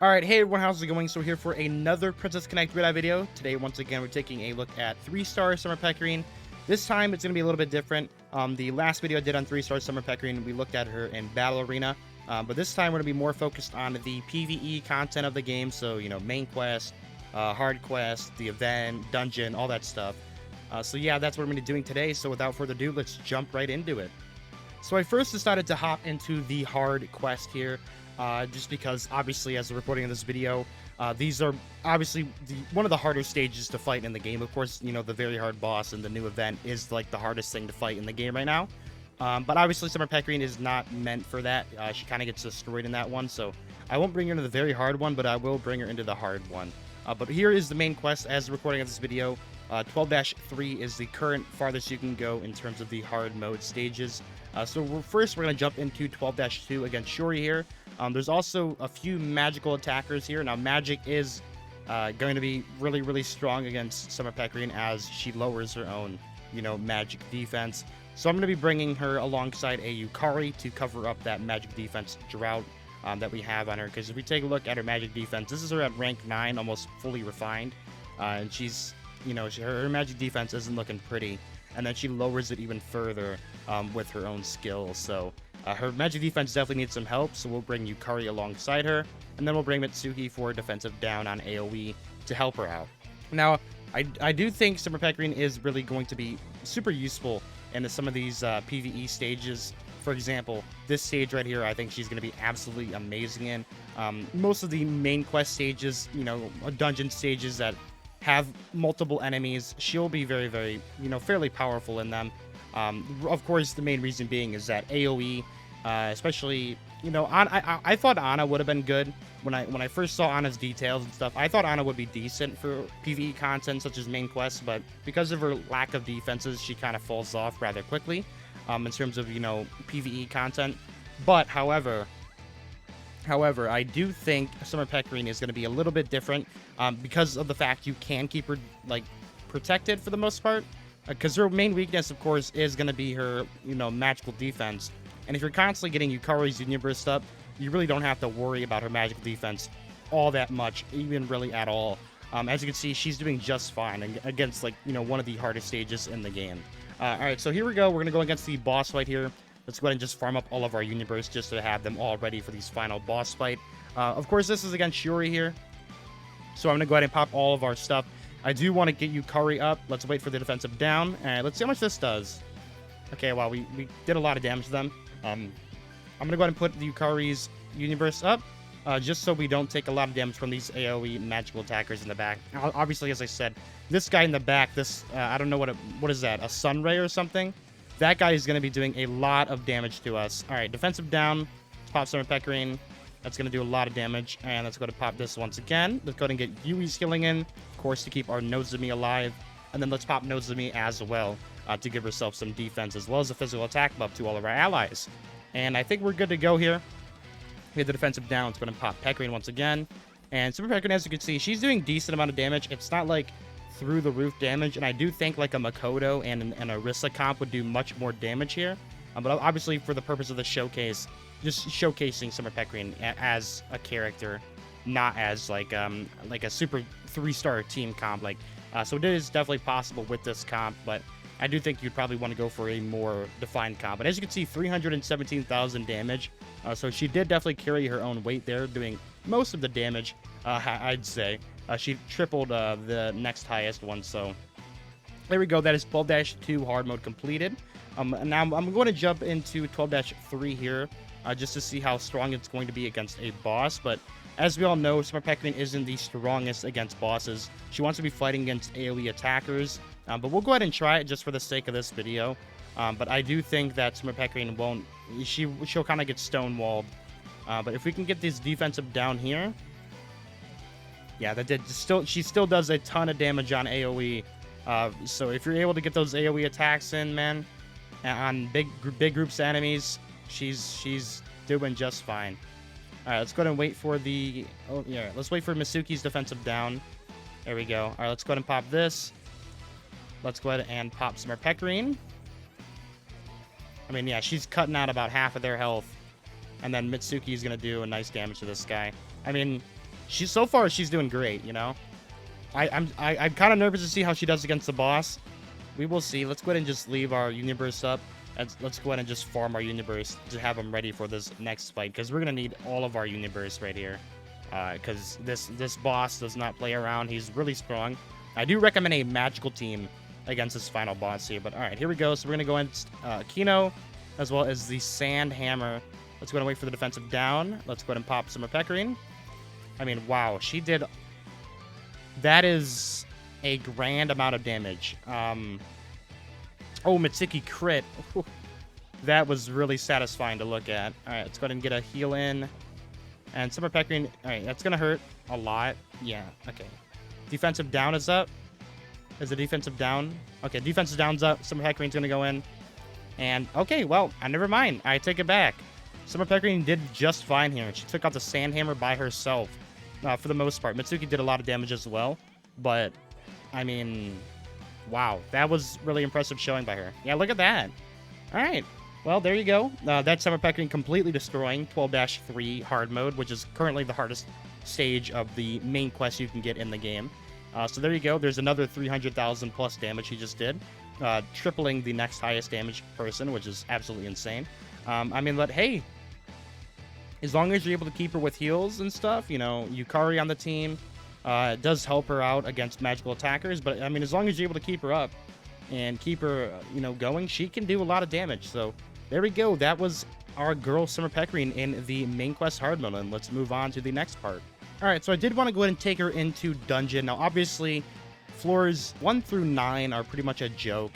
Alright, hey everyone, how's it going? So we're here for another Princess Connect Red Eye video. Today, once again, we're taking a look at 3-star Summer Pecorine. This time, it's going to be a little bit different. The last video I did on 3-star Summer Pecorine, we looked at her in Battle Arena. But this time, we're going to be more focused on the PVE content of the game. So, you know, main quest, hard quest, the event, dungeon, all that stuff. So yeah, that's what we're going to be doing today. So without further ado, let's jump right into it. So I first decided to hop into the hard quest here. Just because, obviously, as we're recording in this video, these are obviously one of the harder stages to fight in the game. Of course, you know, the very hard boss in the new event is, like, the hardest thing to fight in the game right now. But obviously, Summer Pecorine is not meant for that. She kind of gets destroyed in that one, so I won't bring her into the very hard one, but I will bring her into the hard one. But here is the main quest as recording of this video. 12-3 is the current farthest you can go in terms of the hard mode stages. So first, we're going to jump into 12-2 against Shuri here. There's also a few magical attackers here. Now, magic is going to be really, really strong against Summer Pecorine as she lowers her own, you know, magic defense. So I'm going to be bringing her alongside a Yukari to cover up that magic defense drought that we have on her. Because if we take a look at her magic defense, this is her at rank 9, almost fully refined. And she's, you know, her magic defense isn't looking pretty. And then she lowers it even further with her own skill. So her magic defense definitely needs some help, so we'll bring Yukari alongside her, and then we'll bring Mitsuki for defensive down on AoE to help her out. Now, I do think Summer Pecorine is really going to be super useful in some of these PvE stages. For example, this stage right here, I think she's going to be absolutely amazing in. Most of the main quest stages, you know, dungeon stages that have multiple enemies, she'll be very, very, you know, fairly powerful in them. Of course, the main reason being is that AoE, especially, you know, I thought Ana would have been good when I first saw Ana's details and stuff. I thought Ana would be decent for PvE content such as main quests, but because of her lack of defenses, she kind of falls off rather quickly in terms of, you know, PvE content. But however, I do think Summer Pecorine is going to be a little bit different because of the fact you can keep her, like, protected for the most part. Because her main weakness, of course, is going to be her, you know, magical defense. And if you're constantly getting Yukari's Union Burst up, you really don't have to worry about her magical defense all that much, even really at all. As you can see, she's doing just fine against, like, you know, one of the hardest stages in the game. Alright, so here we go. We're going to go against the boss fight here. Let's go ahead and just farm up all of our Union Bursts just to have them all ready for these final boss fight. Of course, this is against Shuri here. So I'm going to go ahead and pop all of our stuff. I do want to get Yukari up. Let's wait for the defensive down. Alright, let's see how much this does. Okay, wow, we did a lot of damage to them. I'm going to go ahead and put the Yukari's Union Burst up, just so we don't take a lot of damage from these AoE magical attackers in the back. Obviously, as I said, this guy in the back, this, I don't know what is that, a Sun Ray or something? That guy is going to be doing a lot of damage to us. Alright, defensive down. Let's pop Summer Pecorine. That's going to do a lot of damage. And let's go to pop this once again. Let's go ahead and get Yui's healing in, of course, to keep our Nozomi alive. And then let's pop Nozomi as well to give herself some defense as well as a physical attack buff to all of our allies. And I think we're good to go here. We have the defensive down. Let's go ahead and pop Pecorine once again. And Summer Pecorine, as you can see, she's doing decent amount of damage. It's not like through the roof damage, and I do think like a Makoto and an Arisa comp would do much more damage here. But obviously, for the purpose of the showcase, just showcasing Summer Pecorine as a character, not as like a super 3-star team comp. So it is definitely possible with this comp, but I do think you'd probably want to go for a more defined comp. But as you can see, 317,000 damage. So she did definitely carry her own weight there, doing most of the damage, I'd say. She tripled the next highest one, so there we go. That is 12-2 hard mode completed. Now I'm going to jump into 12-3 here, just to see how strong it's going to be against a boss. But as we all know, Summer Pecorine isn't the strongest against bosses. She wants to be fighting against AoE attackers, but we'll go ahead and try it just for the sake of this video. But I do think that Summer Pecorine won't. She'll kind of get stonewalled. But if we can get this defensive down here. Yeah, she still does a ton of damage on AoE. So if you're able to get those AoE attacks in, man, on big groups of enemies, she's doing just fine. All right, let's go ahead and wait for the. Oh yeah, let's wait for Mitsuki's defensive down. There we go. All right, let's go ahead and pop this. Let's go ahead and pop Summer Pecorine. I mean, yeah, she's cutting out about half of their health, and then Mitsuki's gonna do a nice damage to this guy. I mean, so far she's doing great, you know. I'm kind of nervous to see how she does against the boss. We will see. Let's go ahead and just leave our Universe up. Let's go ahead and just farm our Universe to have them ready for this next fight, because we're gonna need all of our Universe right here. Because this boss does not play around. He's really strong. I do recommend a magical team against this final boss here. But all right, here we go. So we're gonna go in Kino, as well as the Sand Hammer. Let's go ahead and wait for the defensive down. Let's go ahead and pop some PECORINE. I mean, wow, she did. That is a grand amount of damage. Oh, Mitsuki crit. Ooh, that was really satisfying to look at. All right, let's go ahead and get a heal in. And Summer PECORINE. All right, that's going to hurt a lot. Yeah, okay. Defensive down is up. Is the defensive down? Okay, defensive down's up. Summer PECORINE's going to go in. And, okay, well, never mind. I take it back. Summer PECORINE did just fine here. She took out the Sand Hammer by herself. For the most part. Mitsuki did a lot of damage as well. But, I mean, wow. That was really impressive showing by her. Yeah, look at that. All right. Well, there you go. That's Summer PECORINE completely destroying 12-3 hard mode, which is currently the hardest stage of the main quest you can get in the game. So there you go. There's another 300,000 plus damage he just did. Tripling the next highest damage person, which is absolutely insane. I mean, but hey, as long as you're able to keep her with heals and stuff, you know, Yukari on the team, it does help her out against magical attackers. But, I mean, as long as you're able to keep her up and keep her, you know, going, she can do a lot of damage. So, there we go. That was our girl Summer PECORINE in the main quest hard mode. And let's move on to the next part. All right, so I did want to go ahead and take her into dungeon. Now, obviously, floors 1 through 9 are pretty much a joke.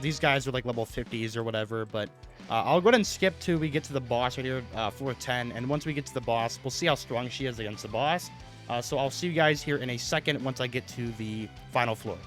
These guys are like level 50s or whatever, but I'll go ahead and skip till we get to the boss right here, floor 10. And once we get to the boss, we'll see how strong she is against the boss. So I'll see you guys here in a second once I get to the final floor.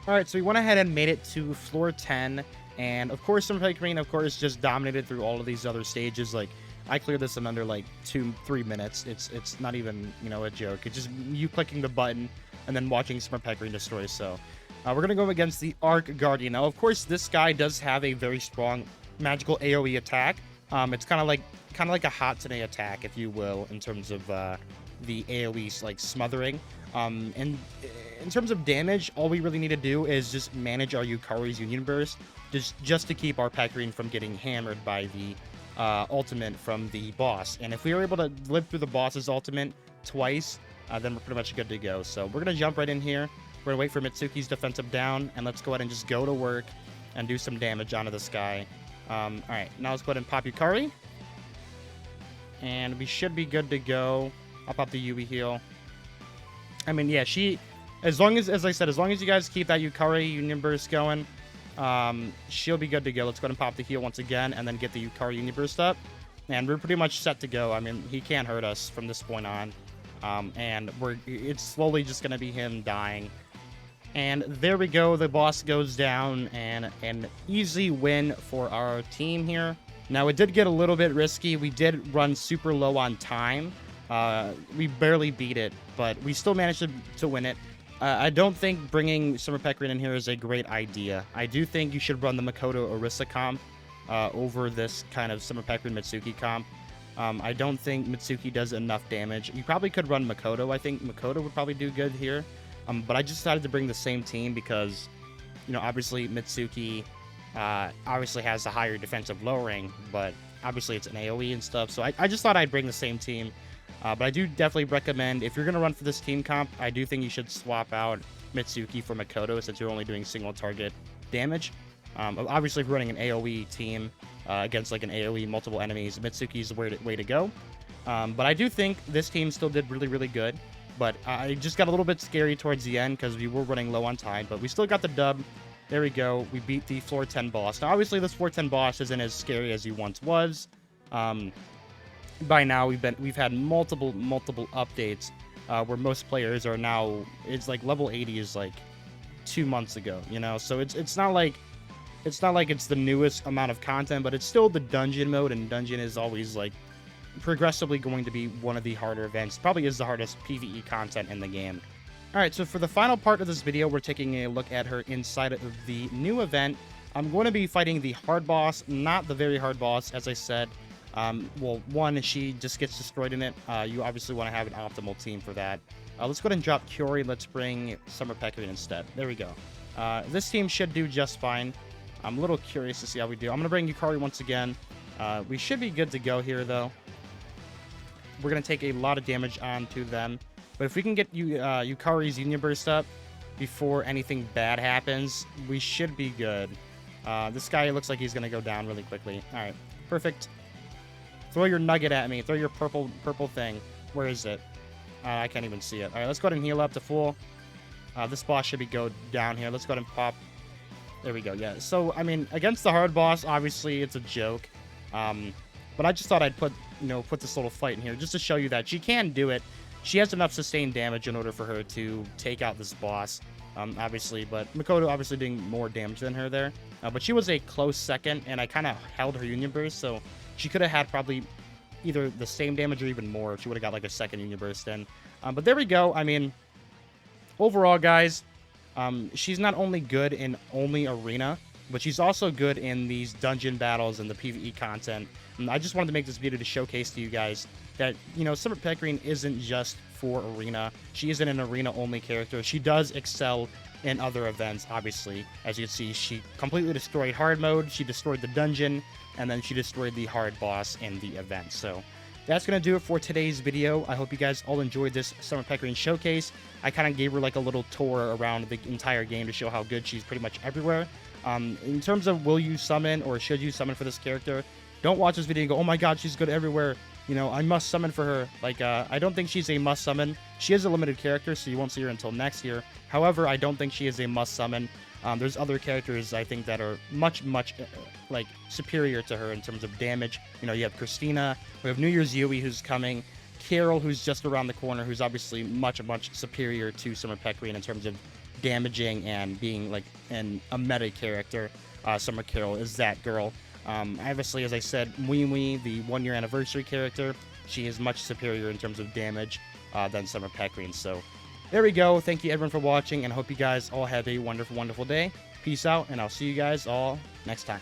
All right, so we went ahead and made it to floor 10. And, of course, Summer PECORINE, of course, just dominated through all of these other stages. Like, I cleared this in under, like, 2-3 minutes. It's not even, you know, a joke. It's just you clicking the button and then watching Summer PECORINE destroy. So, we're going to go against the Arc Guardian. Now, of course, this guy does have a very strong magical AoE attack. It's kind of like a Hatsune attack, if you will, in terms of the AoE like smothering. And in terms of damage, all we really need to do is just manage our Yukari's Union Burst, just to keep our PECORINE from getting hammered by the ultimate from the boss. And if we are able to live through the boss's ultimate twice, then we're pretty much good to go. So we're gonna jump right in here. We're gonna wait for Mitsuki's defensive down, and let's go ahead and just go to work and do some damage onto this guy. All right, now let's go ahead and pop Yukari. And we should be good to go. I'll pop the Yui heal. I mean, yeah, as I said, as long as you guys keep that Yukari Union Burst going, she'll be good to go. Let's go ahead and pop the heal once again, and then get the Yukari Union Burst up. And we're pretty much set to go. I mean, he can't hurt us from this point on. And it's slowly just going to be him dying. And there we go. The boss goes down, and an easy win for our team here. Now, it did get a little bit risky. We did run super low on time. We barely beat it, but we still managed to win it. I don't think bringing Summer PECORINE in here is a great idea. I do think you should run the Makoto Orisa comp over this kind of Summer PECORINE Mitsuki comp. I don't think Mitsuki does enough damage. You probably could run Makoto. I think Makoto would probably do good here. But I just decided to bring the same team because, you know, obviously Mitsuki obviously has a higher defensive lowering, but obviously it's an AoE and stuff. So I just thought I'd bring the same team. But I do definitely recommend, if you're going to run for this team comp, I do think you should swap out Mitsuki for Makoto since you're only doing single target damage. Obviously, if you're running an AoE team against like an AoE multiple enemies, Mitsuki's the way to go. But I do think this team still did really, really good. But I just got a little bit scary towards the end because we were running low on time. But we still got the dub. There we go. We beat the floor 10 boss. Now, obviously, this floor 10 boss isn't as scary as he once was. By now, we've had multiple updates where most players are now. It's like level 80 is like 2 months ago, you know. So it's not like it's the newest amount of content, but it's still the dungeon mode, and dungeon is always like progressively going to be one of the harder events. Probably is the hardest PVE content in the game. All right, so for the final part of this video, we're taking a look at her inside of the new event. I'm going to be fighting the hard boss, not the very hard boss, as I said. Well, one, she just gets destroyed in it. You obviously want to have an optimal team for that. Let's go ahead and drop Curie. Let's bring Summer PECORINE instead. There we go. This team should do just fine. I'm a little curious to see how we do. I'm going to bring Yukari once again. We should be good to go here, though. We're going to take a lot of damage onto them. But if we can get Yukari's Union Burst up before anything bad happens, we should be good. This guy looks like he's going to go down really quickly. All right, perfect. Throw your nugget at me. Throw your purple thing. Where is it? I can't even see it. All right, let's go ahead and heal up to full. This boss should be go down here. Let's go ahead and pop. There we go. Yeah. So, I mean, against the hard boss, obviously, it's a joke. But I just thought I'd put this little fight in here just to show you that she can do it. She has enough sustained damage in order for her to take out this boss, obviously. But Makoto obviously doing more damage than her there. But she was a close second, and I kind of held her Union Burst, so she could have had probably either the same damage or even more if she would have got like a second Union Burst in. But there we go. I mean, overall, guys, she's not only good in only arena, but she's also good in these dungeon battles and the PvE content. And I just wanted to make this video to showcase to you guys that, Summer PECORINE isn't just for arena. She isn't an arena-only character. She does excel in other events, obviously. As you can see, she completely destroyed hard mode, she destroyed the dungeon, and then she destroyed the hard boss in the event. So that's going to do it for today's video. I hope you guys all enjoyed this Summer PECORINE showcase. I kind of gave her like a little tour around the entire game to show how good she's pretty much everywhere. In terms of will you summon or should you summon for this character, don't watch this video and go, oh my god, she's good everywhere. I must summon for her. Like, I don't think she's a must summon. She is a limited character, so you won't see her until next year. However, I don't think she is a must summon. There's other characters, I think, that are much, like, superior to her in terms of damage. You have Christina, we have New Year's Yui, who's coming, Carol, who's just around the corner, who's obviously much superior to Summer PECORINE in terms of damaging and being, like, a meta character. Summer Carol is that girl. Obviously, as I said, Mui, the 1-year anniversary character, she is much superior in terms of damage than Summer PECORINE. So there we go. Thank you everyone for watching, and I hope you guys all have a wonderful day. Peace out, and I'll see you guys all next time.